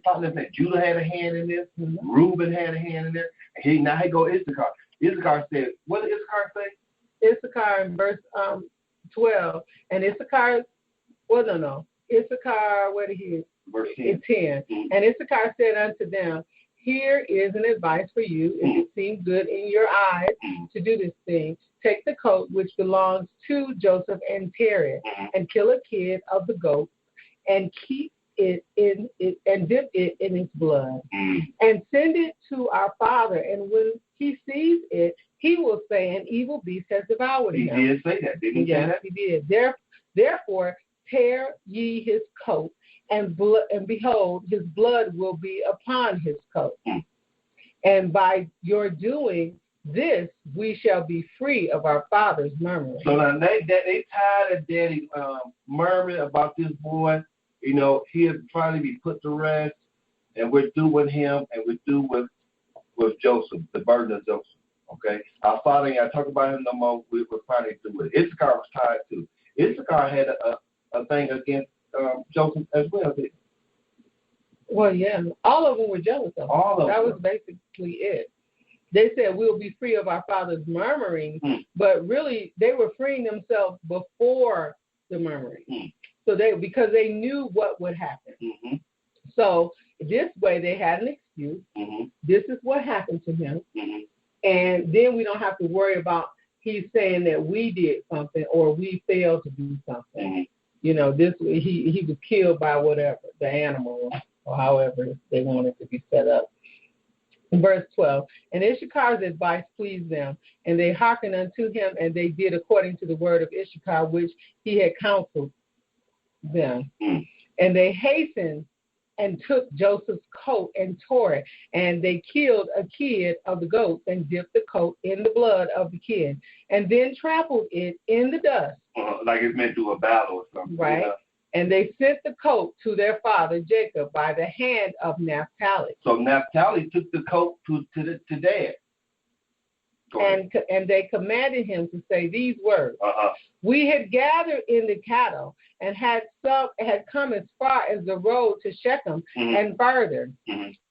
partners that Judah had a hand in this, Reuben had a hand in this, and now he go Issachar. Issachar said, what did Issachar say? Issachar in verse 12. And Issachar, Issachar, what did he? Verse 10. 10. Mm-hmm. And Issachar said unto them, here is an advice for you, if it seems good in your eyes to do this thing. Take the coat which belongs to Joseph and tear it, and kill a kid of the goat, and keep it in it, and dip it in its blood, and send it to our father. And when he sees it, he will say, an evil beast has devoured him. He did say that, didn't he? Yes, he did. Therefore, tear ye his coat, and behold, his blood will be upon his coat. And by your doing this, we shall be free of our father's murmuring. So now they tired of daddy murmuring about this boy. You know, he'll probably be put to rest, and we're through with him, and we're through with Joseph, the burden of Joseph. Okay? Our father ain't got to talk about him no more. We're finally through with it. Issachar was tired too. Issachar had a thing against Joseph as well, didn't he? Well, yeah. All of them were jealous of him. All of them. That was basically it. They said we'll be free of our father's murmuring, but really they were freeing themselves before the murmuring. So because they knew what would happen. So this way they had an excuse. This is what happened to him. And then we don't have to worry about he's saying that we did something or we failed to do something. You know, this he was killed by whatever, the animal or however they wanted to be set up. In verse 12, and Issachar's advice pleased them, and they hearkened unto him, and they did according to the word of Issachar, which he had counseled them. And they hastened and took Joseph's coat and tore it, and they killed a kid of the goats and dipped the coat in the blood of the kid, and then trampled it in the dust. Like it's meant to do a battle or something. Right. You know? And they sent the coat to their father Jacob by the hand of Naphtali. So Naphtali took the coat to dad. And they commanded him to say these words. We had gathered in the cattle and had come as far as the road to Shechem and further.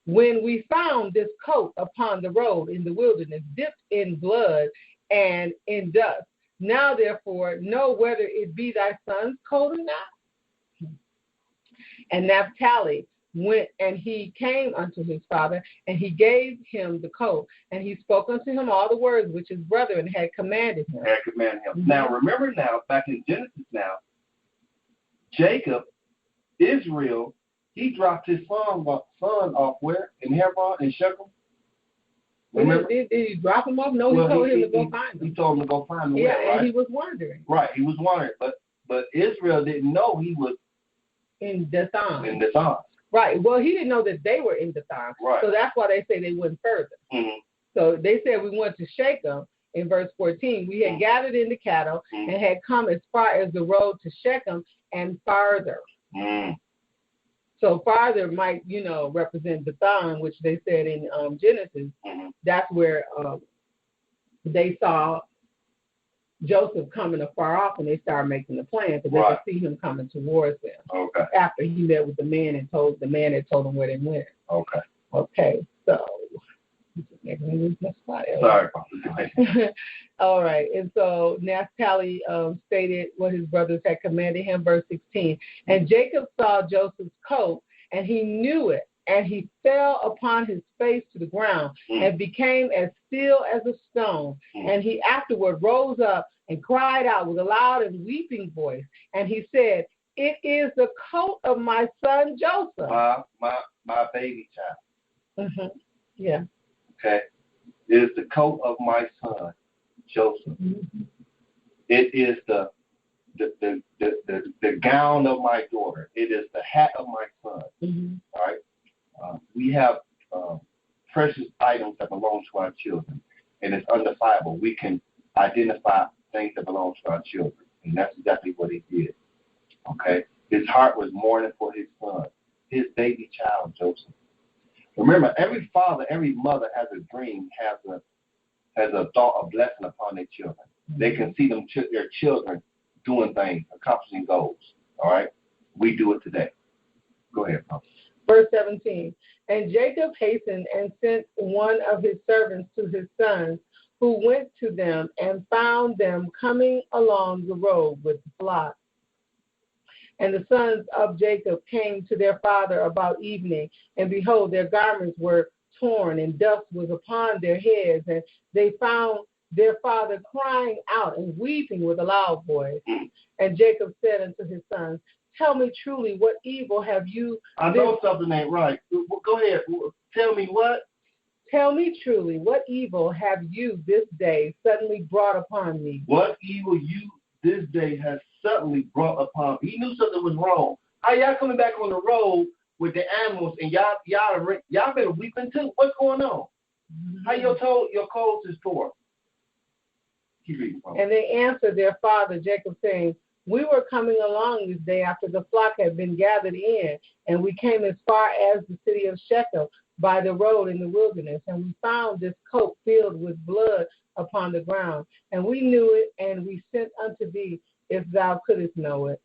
When we found this coat upon the road in the wilderness, dipped in blood and in dust. Now therefore know whether it be thy son's coat or not. And Naphtali went, and he came unto his father, and he gave him the coat, and he spoke unto him all the words which his brethren had commanded him. Now remember now, back in Genesis now, Jacob, Israel, he dropped his son off where? In Hebron, in Shechem? Remember? Did he drop him off? No, he told him to go find him. He told him to go find him. Yeah, right? And he was wandering. Right, he was wandering, but Israel didn't know he was in Dathan. Right. Well, he didn't know that they were in Dathan. Right. So that's why they say they went further. So they said we went to Shechem in verse 14. We had gathered in the cattle and had come as far as the road to Shechem and farther. So farther might, represent Dathan, which they said in Genesis. That's where they saw Joseph coming afar off, and they started making the plan because they could see him coming towards them. After he met with the man and the man had told him where they went. Okay. So sorry. All right. And so Naphtali stated what his brothers had commanded him. Verse 16. And Jacob saw Joseph's coat, and he knew it. And he fell upon his face to the ground and became as still as a stone. And he afterward rose up and cried out with a loud and weeping voice. And he said, it is the coat of my son Joseph. My baby child. Yeah. Okay. It is the coat of my son Joseph. It is the gown of my daughter. It is the hat of my son. All right. We have precious items that belong to our children, and it's undefilable. We can identify things that belong to our children, and that's exactly what he did. Okay? His heart was mourning for his son, his baby child, Joseph. Remember, every father, every mother has a dream, has a thought, a blessing upon their children. They can see their children doing things, accomplishing goals. All right? We do it today. Go ahead, Papa. Verse 17. And Jacob hastened and sent one of his servants to his sons, who went to them and found them coming along the road with the flock. And the sons of Jacob came to their father about evening, and behold, their garments were torn, and dust was upon their heads. And they found their father crying out and weeping with a loud voice. And Jacob said unto his sons, tell me truly, what evil have you? I know something ain't right. Go ahead. Tell me what? Tell me truly, what evil have you this day suddenly brought upon me? What evil you this day has suddenly brought upon me? He knew something was wrong. How y'all coming back on the road with the animals and y'all been weeping too? What's going on? How your clothes is torn? Keep reading. And they answered their father Jacob, saying, we were coming along this day after the flock had been gathered in, and we came as far as the city of Shechem by the road in the wilderness, and we found this coat filled with blood upon the ground. And we knew it, and we sent unto thee, if thou couldest know it.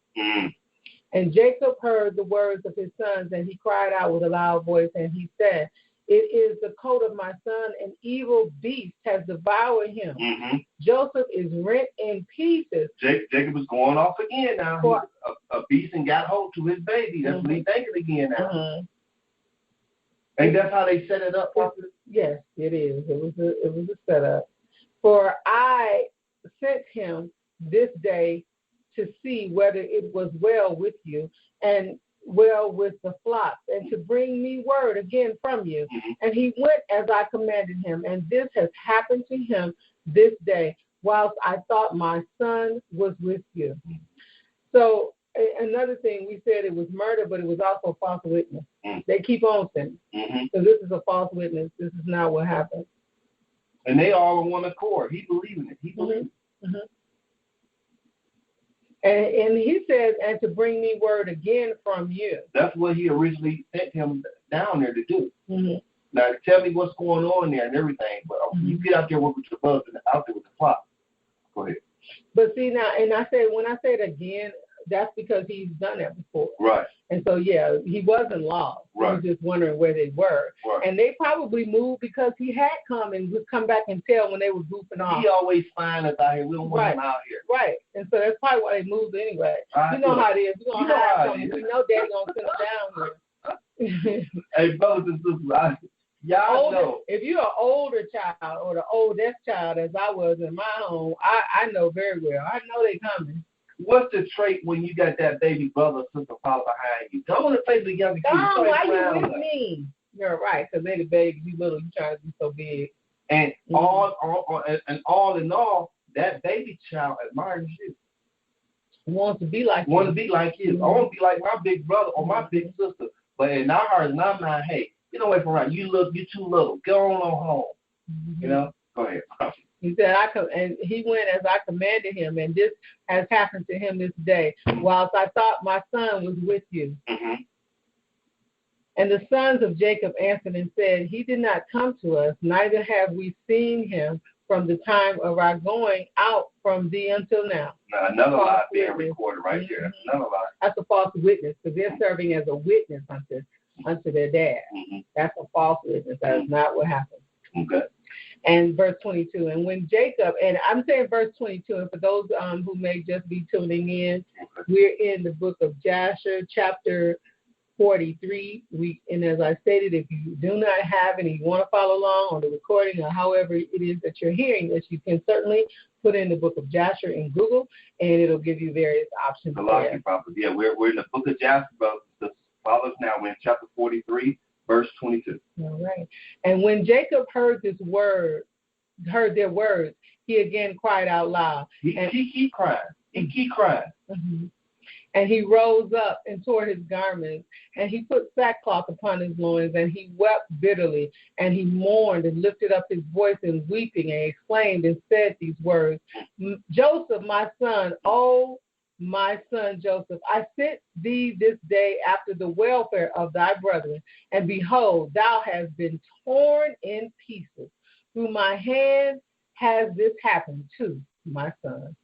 And Jacob heard the words of his sons, and he cried out with a loud voice, and he said, it is the coat of my son, an evil beast has devoured him. Joseph is rent in pieces. Jacob is going off again now. A beast and got hold to his baby. That's what he's thinking again now. And that's how they set it up, Prophet? Yes, it is. It was a setup. For I sent him this day to see whether it was well with you and well with the flocks, and to bring me word again from you. And he went as I commanded him, and this has happened to him this day, whilst I thought my son was with you. So another thing, we said it was murder, but it was also false witness. They keep on saying, so this is a false witness. This is not what happened. And they all on one accord. He believing it. He believing it. And he says, and to bring me word again from you. That's what he originally sent him down there to do. Now, tell me what's going on there and everything. But you get out there with your brothers and out there with the flock. Go ahead. But see, now, and when I say it again, that's because he's done that before. Right. And so, yeah, he wasn't lost. Right. He was just wondering where they were. Right. And they probably moved because he had come and would come back and tell when they were goofing off. He always find us out here. We don't want him out here. Right. And so that's probably why they moved anyway. You know how it is. We're going to have something. We know Daddy going to send them down here. Hey, brothers and sisters, y'all know. If you're an older child or the oldest child, as I was in my home, I know very well. I know they coming. What's the trait when you got that baby brother or sister follow behind you? Don't want to play with the younger kids. Oh, why you with me? You're right, because they the baby, you little, you trying to be so big. And all in all, that baby child admires you. Wants to be like you. Want to be like you. I want to be like my big brother or my big sister. But in our hearts and our mind, hey, get away from around. You too little. Go on home. You know? Go ahead. He said, and he went as I commanded him, and this has happened to him this day, whilst I thought my son was with you. And the sons of Jacob answered and said, he did not come to us, neither have we seen him from the time of our going out from thee until now. Now, another lie being recorded right there. Another lie. That's a false witness, because they're serving as a witness unto their dad. That's a false witness. That is not what happened. Okay. And verse 22, and when Jacob, and I'm saying verse 22, and for those who may just be tuning in, we're in the book of Jasher, chapter 43. And as I stated, if you do not have and you want to follow along on the recording or however it is that you're hearing this, you can certainly put in the book of Jasher in Google, and it'll give you various options. Yeah, we're in the book of Jasher, brothers. Follow us now. We're in chapter 43. Verse 22. All right. And when Jacob heard their words, he again cried out loud. He keep crying. He keep crying. And he rose up and tore his garments, and he put sackcloth upon his loins, and he wept bitterly, and he mourned and lifted up his voice in weeping, and exclaimed and said these words, Joseph, my son, oh, my son Joseph, I sent thee this day after the welfare of thy brethren, and behold, thou hast been torn in pieces. Through my hand has this happened to my son.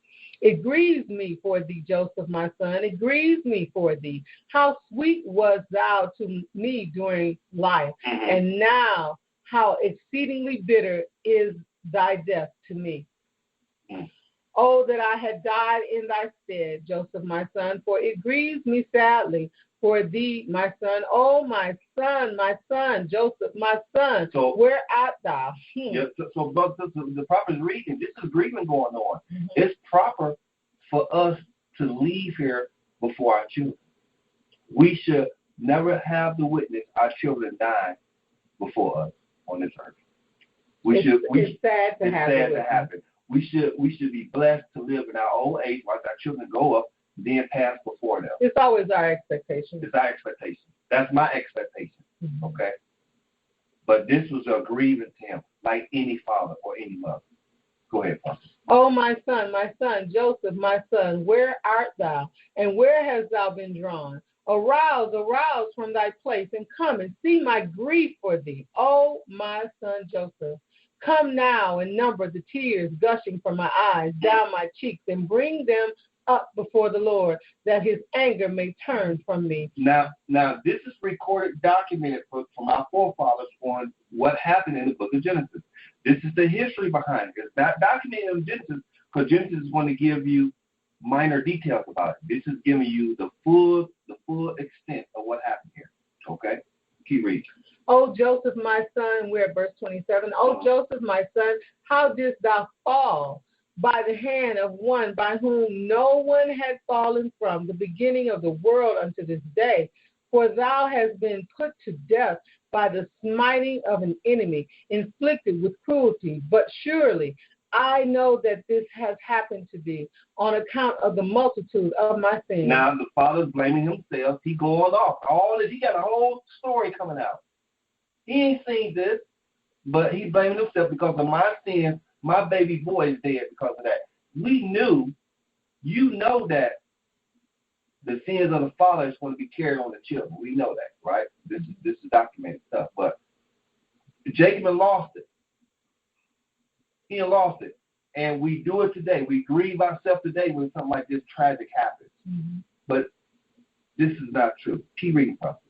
It grieves me for thee, Joseph, my son. It grieves me for thee. How sweet was thou to me during life, and now how exceedingly bitter is thy death to me. Oh, that I had died in thy stead, Joseph, my son, for it grieves me sadly for thee, my son. Oh, my son, Joseph, my son, so, where art thou? Yeah, so the prophet is reading. This is grieving going on. It's proper for us to leave here before our children. We should never have the witness our children die before us on this earth. It's sad to happen. We should be blessed to live in our old age, while our children go up, then pass before them. It's always our expectation. It's our expectation. That's my expectation. Okay. But this was a grievance to him, like any father or any mother. Go ahead, Pastor. Oh, my son, Joseph, my son, where art thou, and where hast thou been drawn? Arouse from thy place, and come and see my grief for thee. Oh, my son Joseph, come now and number the tears gushing from my eyes down my cheeks, and bring them up before the Lord, that his anger may turn from me. Now this is recorded, documented from our forefathers on what happened in the book of Genesis. This is the history behind it. It's not documented in Genesis, because Genesis is going to give you minor details about it. This is giving you the full extent of what happened here. Okay? Keep reading. Oh, Joseph, my son, we're at verse 27. Oh, Joseph, my son, how didst thou fall? By the hand of one by whom no one had fallen from the beginning of the world unto this day. For thou hast been put to death by the smiting of an enemy, inflicted with cruelty. But surely I know that this has happened to thee on account of the multitude of my sins. Now the father's blaming himself. He going off. All this, he got a whole story coming out. He ain't seen this, but he's blaming himself because of my sins. My baby boy is dead because of that. We knew, you know, that the sins of the father is going to be carried on the children. We know that, right? This is documented stuff. But Jacob lost it. He lost it. And we do it today. We grieve ourselves today when something like this tragic happens. But this is not true. Keep reading, Prophet.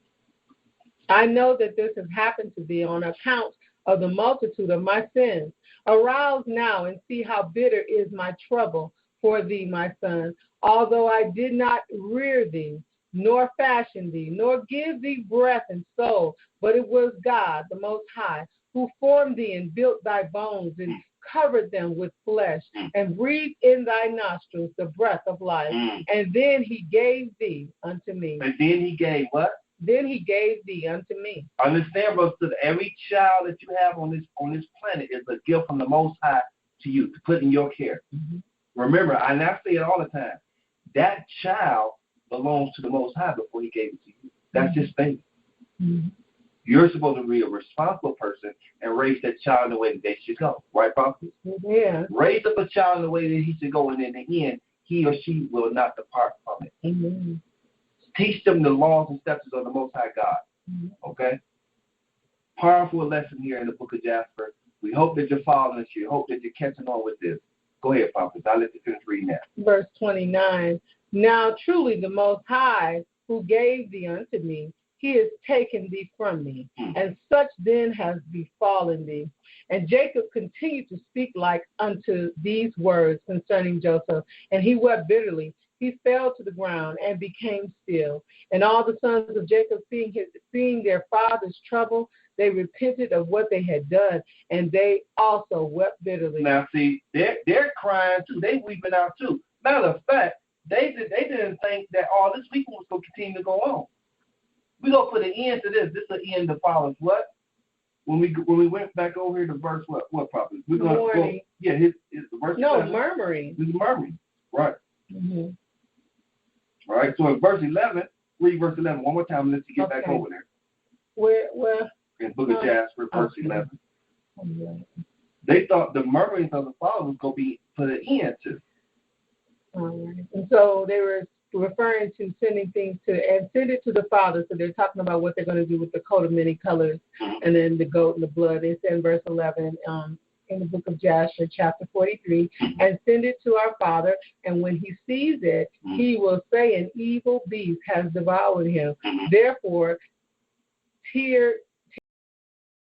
I know that this has happened to thee on account of the multitude of my sins. Arouse now and see how bitter is my trouble for thee, my son. Although I did not rear thee, nor fashion thee, nor give thee breath and soul, but it was God, the Most High, who formed thee and built thy bones and covered them with flesh, and breathed in thy nostrils the breath of life. And then he gave thee unto me. And then he gave what? Then he gave thee unto me. Understand, brothers, that every child that you have on this planet is a gift from the Most High to you, to put in your care. Remember, and I say it all the time, that child belongs to the Most High before he gave it to you. That's his thing. You're supposed to be a responsible person and raise that child in the way that they should go. Right, Prophet? Yeah. Raise up a child in the way that he should go, and in the end, he or she will not depart from it. Teach them the laws and statutes of the Most High God. Okay? Powerful lesson here in the book of Jasper. We hope that you're following this. We hope that you're catching on with this. Go ahead, Prophet. I'll let you finish reading that. Verse 29. Now truly the Most High, who gave thee unto me, he has taken thee from me, and such then has befallen thee. And Jacob continued to speak like unto these words concerning Joseph, and he wept bitterly. He fell to the ground and became still. And all the sons of Jacob, seeing their father's trouble, they repented of what they had done, and they also wept bitterly. Now, see, they're crying too. They weeping out too. Matter of fact, they didn't think that all this weeping was going to continue to go on. We're going to put an end to this. This is the end that follows what? When we went back over here to verse what Prophet? We're going to go. Yeah, his verse. No, 7. Murmuring. He's murmuring. Right. All right. So in verse 11, read verse 11 one more time and let's get back over there. Where? In the book of Jasper, verse 11. They thought the murmurings of the father was going to be put an end to. All right. And so they were referring to sending things to, and send it to the father. So they're talking about what they're going to do with the coat of many colors, and then the goat and the blood. They said in verse 11, in the book of Joshua, chapter 43, and send it to our father. And when he sees it, he will say, an evil beast has devoured him. Therefore, tear